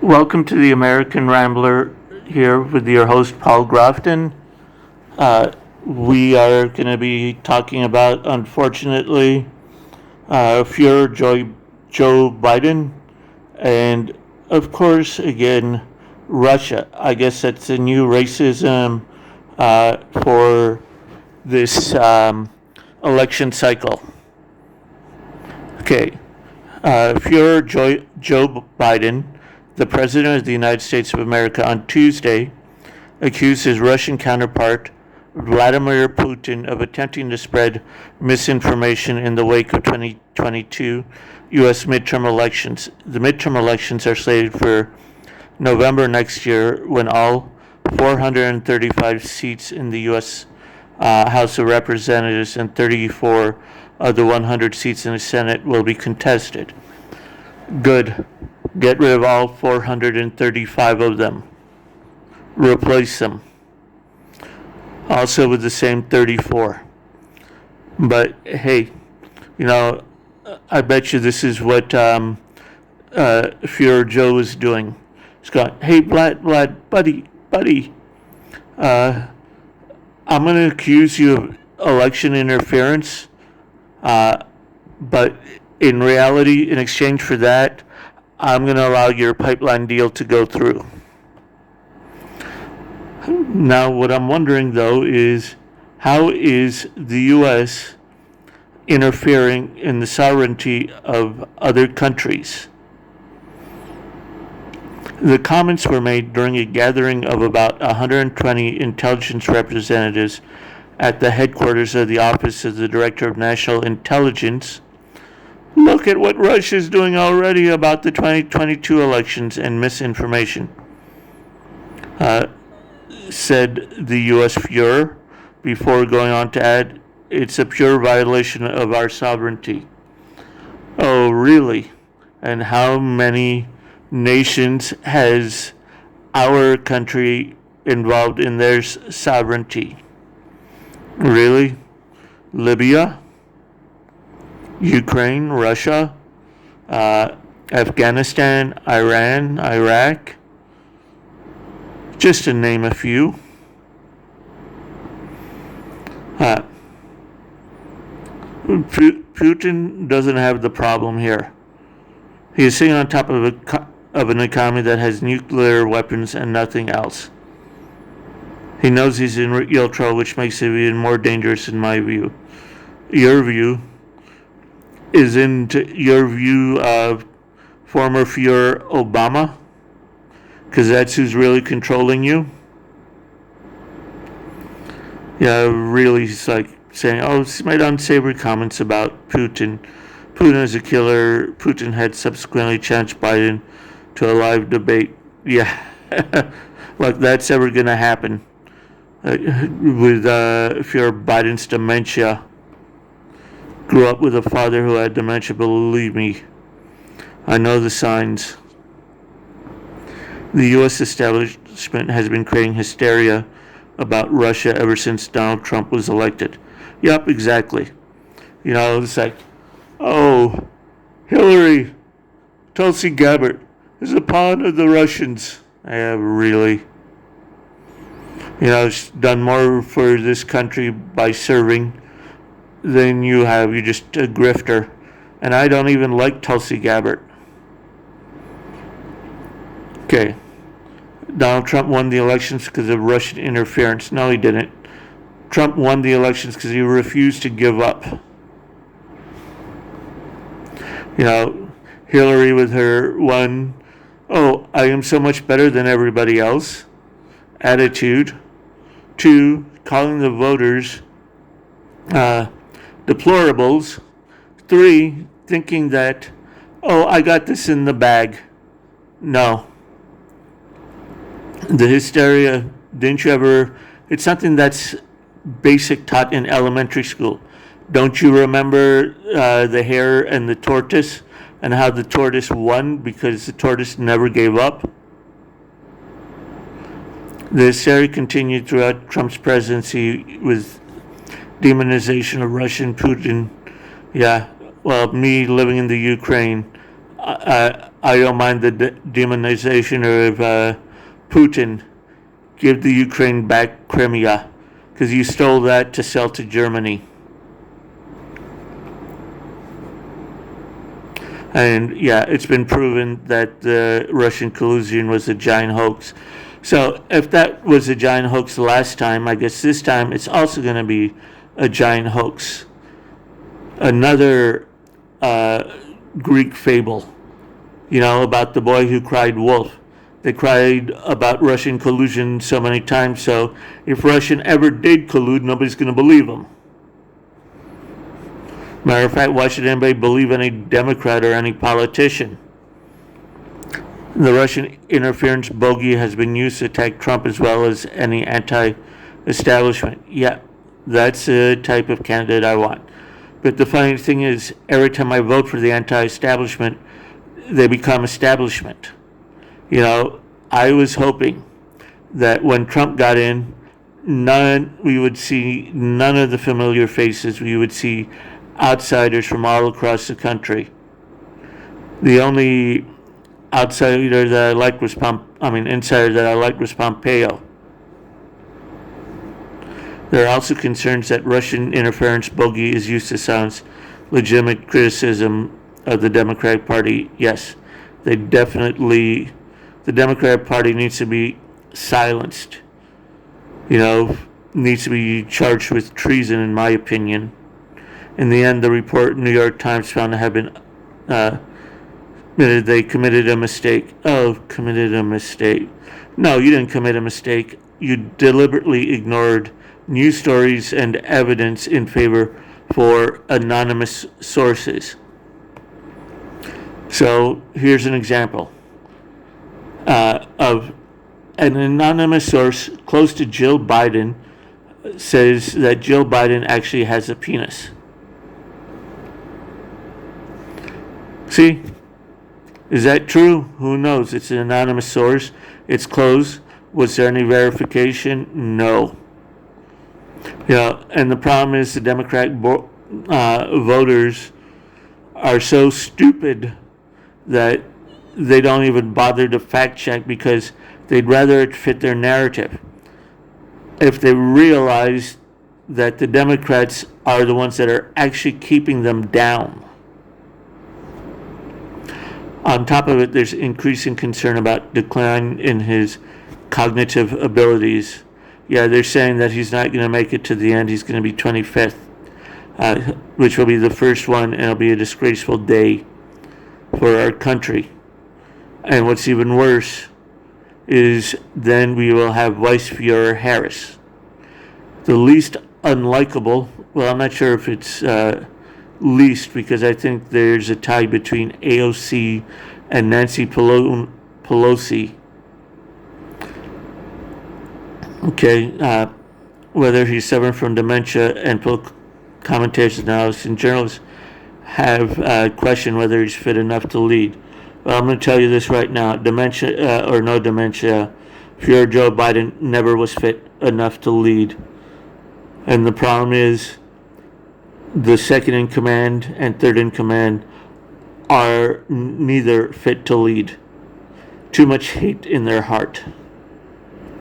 Welcome to the American Rambler here with your host, Paul Grafton. We are going to be talking about, unfortunately, Fuhrer Joe Biden and, of course, again, Russia. I guess that's a new racism for this election cycle. Okay. Fuhrer Joe Biden, the President of the United States of America, on Tuesday accused his Russian counterpart, Vladimir Putin, of attempting to spread misinformation in the wake of 2022 U.S. midterm elections. The midterm elections are slated for November next year, when all 435 seats in the U.S. House of Representatives and 34 of the 100 seats in the Senate will be contested. Good. Get rid of all 435 of them. Replace them. Also with the same 34. But hey, I bet you this is what Fuhrer Joe is doing. He's going, hey, Vlad, buddy, I'm going to accuse you of election interference. But in reality, in exchange for that, I'm going to allow your pipeline deal to go through. Now, what I'm wondering, though, is how is the U.S. interfering in the sovereignty of other countries? The comments were made during a gathering of about 120 intelligence representatives at the headquarters of the Office of the Director of National Intelligence. Look at what Russia is doing already about the 2022 elections and misinformation, said the U.S. Fuhrer, before going on to add, it's a pure violation of our sovereignty. Oh, really? And how many nations has our country involved in their sovereignty? Really? Libya? Ukraine? Russia? Afghanistan? Iran? Iraq? Just to name a few. Putin doesn't have the problem here. He is sitting on top of an economy that has nuclear weapons and nothing else. He knows he's in real trouble, which makes it even more dangerous in my view. Your view is into your view of former Fuhrer Obama? Because that's who's really controlling you? Yeah, really, he's like saying, he's made unsavory comments about Putin. Putin is a killer. Putin had subsequently challenged Biden to a live debate. Yeah, like that's ever going to happen. With Fuhrer Biden's dementia. Grew up with a father who had dementia, believe me. I know the signs. The U.S. establishment has been creating hysteria about Russia ever since Donald Trump was elected. Yup, exactly. It's like, Hillary, Tulsi Gabbard is a pawn of the Russians. Yeah, really. She's done more for this country by serving than you have. You're just a grifter. And I don't even like Tulsi Gabbard. Okay. Donald Trump won the elections because of Russian interference. No, he didn't. Trump won the elections because he refused to give up. Hillary with her I am so much better than everybody else attitude. 2, calling the voters deplorables. 3, thinking that, I got this in the bag. No. The hysteria, didn't you ever, it's something that's basic taught in elementary school. Don't you remember the hare and the tortoise and how the tortoise won because the tortoise never gave up? The hysteria continued throughout Trump's presidency with demonization of Russian Putin. Yeah, well, me living in the Ukraine, I don't mind the demonization of Putin. Give the Ukraine back Crimea, because you stole that to sell to Germany. And yeah, it's been proven that the Russian collusion was a giant hoax. So if that was a giant hoax the last time, I guess this time it's also going to be a giant hoax. Another Greek fable, about the boy who cried wolf. They cried about Russian collusion so many times, so if Russian ever did collude, nobody's going to believe them. Matter of fact, why should anybody believe any Democrat or any politician? The Russian interference bogey has been used to attack Trump as well as any anti-establishment. Yeah, that's the type of candidate I want. But the funny thing is, every time I vote for the anti-establishment, they become establishment. I was hoping that when Trump got in, we would see none of the familiar faces. We would see outsiders from all across the country. The only insider that I liked was Pompeo. There are also concerns that Russian interference bogey is used to silence legitimate criticism of the Democratic Party. Yes, the Democratic Party needs to be silenced. Needs to be charged with treason, in my opinion. In the end, the report in the New York Times found to have been admitted they committed a mistake. Oh, committed a mistake. No, you didn't commit a mistake. You deliberately ignored news stories and evidence in favor for anonymous sources. So here's an example of an anonymous source close to Jill Biden says that Jill Biden actually has a penis. See? Is that true? Who knows? It's an anonymous source. It's closed. Was there any verification? No. And the problem is the Democratic voters are so stupid that they don't even bother to fact check because they'd rather it fit their narrative. If they realize that the Democrats are the ones that are actually keeping them down. On top of it, there's increasing concern about decline in his cognitive abilities. Yeah, they're saying that he's not going to make it to the end. He's going to be 25th, which will be the first one, and it'll be a disgraceful day for our country. And what's even worse is then we will have Vice Führer Harris. The least unlikable, well, I'm not sure if it's least, because I think there's a tie between AOC and Nancy Pelosi. Okay, whether he's suffering from dementia, and commentators, analysts, and journalists have questioned whether he's fit enough to lead. Well, I'm going to tell you this right now: dementia or no dementia, Führer Joe Biden never was fit enough to lead. And the problem is, the second in command and third in command are neither fit to lead. Too much hate in their heart.